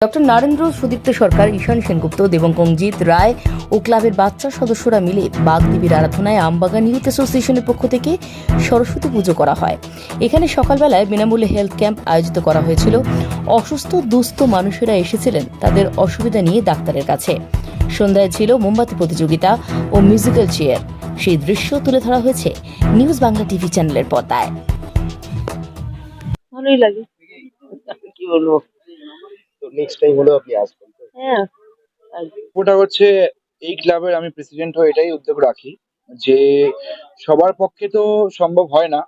Doctor নারেন্দ্র, Sudipta সরকার, ঈশান সেনগুপ্ত, দেবঙ্করজিৎ রায় ও ক্লাবের বাচ্চা সদস্যরা মিলে বাগদেবীর আরাধনায় আমবাগান ইউথ অ্যাসোসিয়েশনের পক্ষ থেকে সরস্বতী পুজো করা হয়। এখানে সকালবেলায় বিনামূল্যে হেলথ ক্যাম্প আয়োজিত করা হয়েছিল। অসুস্থ দুস্থ মানুষেরা এসেছিলেন তাদের অসুবিধা নিয়ে ডাক্তারের কাছে। সন্ধ্যায় ছিল মোমবাতি প্রতিযোগিতা ও মিউজিক্যাল চেয়ার। সেই দৃশ্য তুলে ধরা হয়েছে নিউজ বাংলা টিভি চ্যানেলের পর্দায়। ভালোই লাগে। কি বলবো? তো নেক্সট টাইম হলেও আপনি আসবেন তো? হ্যাঁ, আসবো। ওটা হচ্ছে এই ক্লাবের আমি প্রেসিডেন্ট হয়ে এটাই উদ্যোগ রাখি যে সবার পক্ষে তো সম্ভব হয় না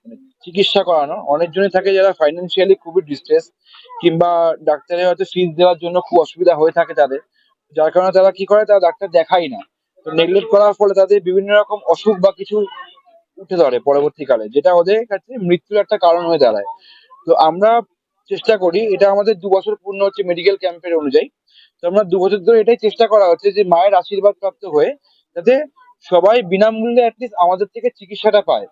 মানে চিকিৎসা করানো। অনেকজনই থাকে যারা ফাইন্যান্সিয়ালি খুবই ডিস্ট্রেস, কিংবা ডাক্তারের হয়তো ফিস দেওয়ার জন্য খুব অসুবিধা হয়ে থাকে তাদের, যার কারণে তারা কি করে, তারা ডাক্তার দেখাই না। তো নেগলেক্ট করার ফলে তাদের বিভিন্ন রকম অসুখ বা কিছু উঠে ধরে পরবর্তীকালে, যেটা ওদের কাছে মৃত্যুর একটা কারণ হয়ে দাঁড়ায়। তো আমরা চেষ্টা করি, এটা আমাদের 2 বছর পূর্ণ হচ্ছে মেডিকেল ক্যাম্পের অনুযায়ী। তো আমরা 2 বছর ধরে এটাই চেষ্টা করা হচ্ছে যে মায়ের আশীর্বাদ প্রাপ্ত হয়ে যাতে সবাই বিনামূল্যে অ্যাটলিস্ট আমাদের থেকে চিকিৎসাটা পায়,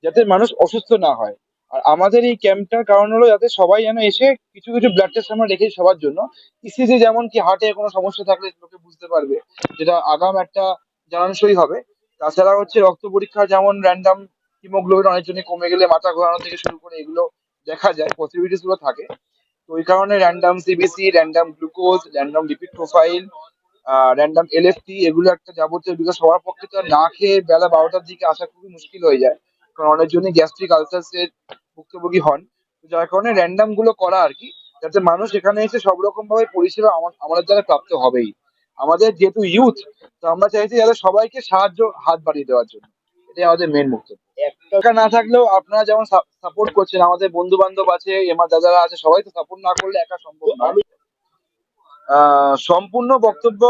যাতে মানুষ অসুস্থ না হয়। আর আমাদের এই ক্যাম্পটার কারণ হলো যাতে সবাই যেন এসে কিছু কিছু ব্লাড টেস্ট আমরা রেখেছি সবার জন্য। ইসিজি যেমন কি হার্টে কোনো সমস্যা থাকলে লোকে বুঝতে পারবে, যেটা আগাম একটা জানানসই হবে। তাছাড়া হচ্ছে রক্ত পরীক্ষা, যেমন র্যান্ডাম হিমোগ্লোবিন অনেকজনই কমে গেলে মাথা ঘোরানো থেকে শুরু করে এগুলো দেখা যায়, পসিবিলিটিস গুলো থাকে। তো ওই কারণে random CBC, random glucose, random lipid profile, random LFT, এগুলো একটা যাবতীয়, বিকজ সবার পক্ষে তো আর না খেয়ে বেলা 12টার দিকে আসা খুবই মুশকিল হয়ে যায়, কারণ অনেকজনই গ্যাস্ট্রিক আলসারের ভুক্তভোগী হন। তো যার কারণে র্যান্ডাম গুলো করা আর কি, যাতে মানুষ এখানে এসে সব রকম ভাবে পরিষেবা আমাদের দ্বারা প্রাপ্ত হবেই। আমাদের যেহেতু ইউথ, তো আমরা চাইছি যাতে সবাইকে সাহায্য হাত বাড়িয়ে দেওয়ার জন্য, এটাই আমাদের মেন বক্তব্য। টাকা না থাকলেও আপনারা যেমন সাপোর্ট করছেন, আমাদের বন্ধু বান্ধব আছে, আমার দাদারা আছে, সবাই তো সাপোর্ট না করলে একা সম্ভব না। সম্পূর্ণ বক্তব্য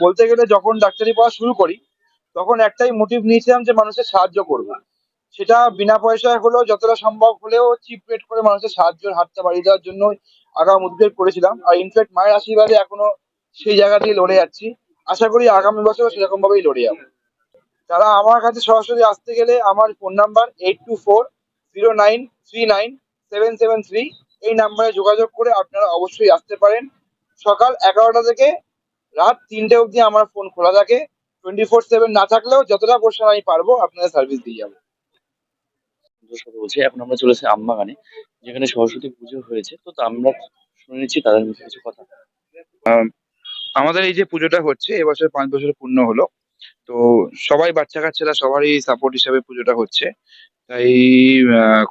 বলতে গেলে, যখন ডাক্তারি পড়া শুরু করি তখন একটাই মোটিভ নিয়েছিলাম যে মানুষের সাহায্য করবো। সেটা বিনা পয়সায় হলেও, যতটা সম্ভব হলেও চিপ রেট করে মানুষের সাহায্যের হাতটা বাড়িয়ে দেওয়ার জন্য আগাম উদ্যোগ করেছিলাম। আর ইনফ্যাক্ট মায়ের আশীর্বাদে এখনো সেই জায়গা দিয়ে লড়ে যাচ্ছি। আশা করি আগামী বছরও সেরকম ভাবেই লড়ে যাবো। তারা আমার কাছে সরাসরি আসতে গেলে আমার ফোন নাম্বার 8240939773, এই নাম্বারে যোগাযোগ করে আপনারা অবশ্যই আসতে পারেন। সকাল 11টা থেকে রাত 3টে অবধি আমার ফোন খোলা থাকে। 24/7 না থাকলেও যতটা পরিষেবা আমি পারবো আপনাদের সার্ভিস দিয়ে যাবো। বন্ধুদের সাথে বলছি, এখন আমরা চলেছি আমবাগানে, যেখানে সরস্বতী পুজো হয়েছে। তো আমরা শুনে নিচ্ছি তাদের মুখে কিছু কথা। আমাদের এই যে পুজোটা হচ্ছে, এবছর 5 বছর পূর্ণ হলো। তো সবাই বাচ্চা কাচ্চারা সবারই সাপোর্ট হিসাবে পুজোটা হচ্ছে, তাই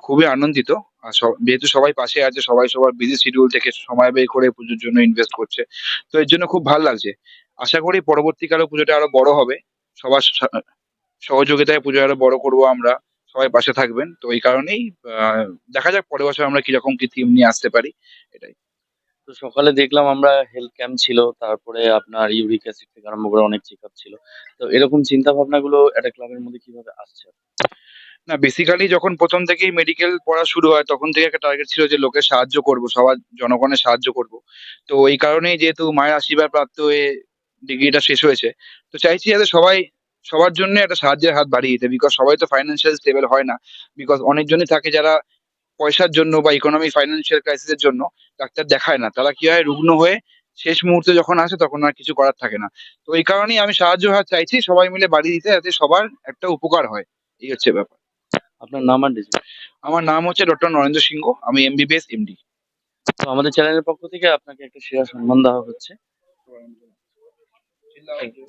খুবই আনন্দিত। আর যেহেতু সবাই পাশে আছে, সবাই সবার বিজি শিডিউল থেকে সময় বের করে পুজোর জন্য ইনভেস্ট করছে, তো এর জন্য খুব ভালো লাগছে। আশা করি পরবর্তীকালে পুজোটা আরো বড় হবে। সবার সহযোগিতায় পুজো আরো বড় করবো আমরা, সবাই পাশে থাকবেন। তো এই কারণেই দেখা যাক পরের বছর আমরা কিরকম কি থিম নিয়ে আসতে পারি, এটাই। তো সকালে দেখলাম আমরা হেলথ ক্যাম্প ছিল, তারপরে আপনার ইউরিক অ্যাসিড থেকে আরম্ভ করে অনেক চেক আপ ছিল। তো এরকম চিন্তা ভাবনা গুলো একটা ক্লাবের মধ্যে কিভাবে আসছে? না, বেসিক্যালি যখন প্রথম থেকেই মেডিকেল পড়া শুরু হয় তখন থেকে একটা টার্গেট ছিল যে লোকের সাহায্য করব, সবার জনগণের সাহায্য করব। তো এই কারণেই যেহেতু মায়ের আশীর্বাদ প্রাপ্ত হয়ে ডিগ্রিটা শেষ হয়েছে, তো চাইছি যাতে সবাই সবার জন্য একটা সাহায্যের হাত বাড়িয়ে দিতে, বিকজ সবাই তো ফাইন্যান্সিয়াল স্টেবল হয় না। বিকজ অনেকজনই থাকে যারা পয়সার জন্য বা ইকোনমি ফাইন্যান্সিয়াল ক্রাইসিসের জন্য ডাক্তার দেখায় না, তারা কি হয়, রুগ্ন হয়ে শেষ মুহূর্তে যখন আসে তখন আর কিছু করার থাকে না। তো এই কারণেই আমি সাহায্য হাত চাইছি সবাই মিলে বাড়িয়ে দিতে, যাতে সবার একটা উপকার হয়। এই হচ্ছে ব্যাপার। আপনার নাম আর ডিজিট? আমার নাম হচ্ছে ডক্টর নরেন্দ্র সিংহ, আমি এমবিবিএস এমডি। তো আমাদের চ্যানেলের পক্ষ থেকে আপনাকে একটা সেরা সম্মান দেওয়া হচ্ছে। Thank you.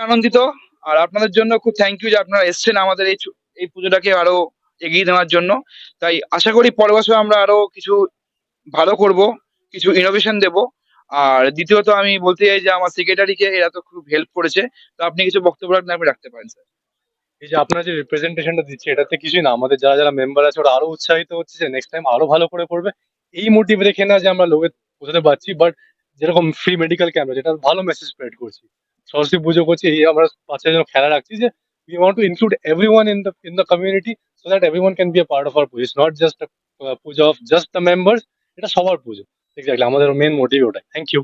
আনন্দিত। আর আপনাদের জন্য খুব থ্যাংক ইউ যে আপনারা এসেছেন আমাদের এই পুজোটাকে আরো এগিয়ে নেওয়ার জন্য। তাই আশা করি পরের বছর আমরা আরো কিছু ভালো করব, কিছু ইনোভেশন দেব। আর দ্বিতীয়ত আমি বলতে চাই যে আমার সেক্রেটারিকে এরা তো খুব হেল্প করেছে। তো আপনি কিছু বক্তব্য রাখলে আপনি রাখতে পারেন স্যার। এই যে আপনারা যে রিপ্রেজেন্টেশনটা দিচ্ছে, এটাতে কিছুই না, আমাদের যারা যারা মেম্বার আছে ওরা আরো উৎসাহিত হচ্ছে যে নেক্সট টাইম আরো ভালো করে করবে। এই মোটিভ রেখে না যে আমরা লোকের বোঝাতে পারছি, বাট যেরকম ফ্রি মেডিকেল ক্যাম্প, যেটা ভালো মেসেজ স্প্রেড করছি, সরস্বতী পুজো করছি, এই আমরা বাচ্চাদের জন্য খেলা রাখছি যে we want to include everyone in the community so that everyone can be a part of our puja. It's not just a puja of just the members, এটা সবার পুজো। এক্স্যাক্টলি আমাদের মেন মোটিভ ওটাই। Thank you.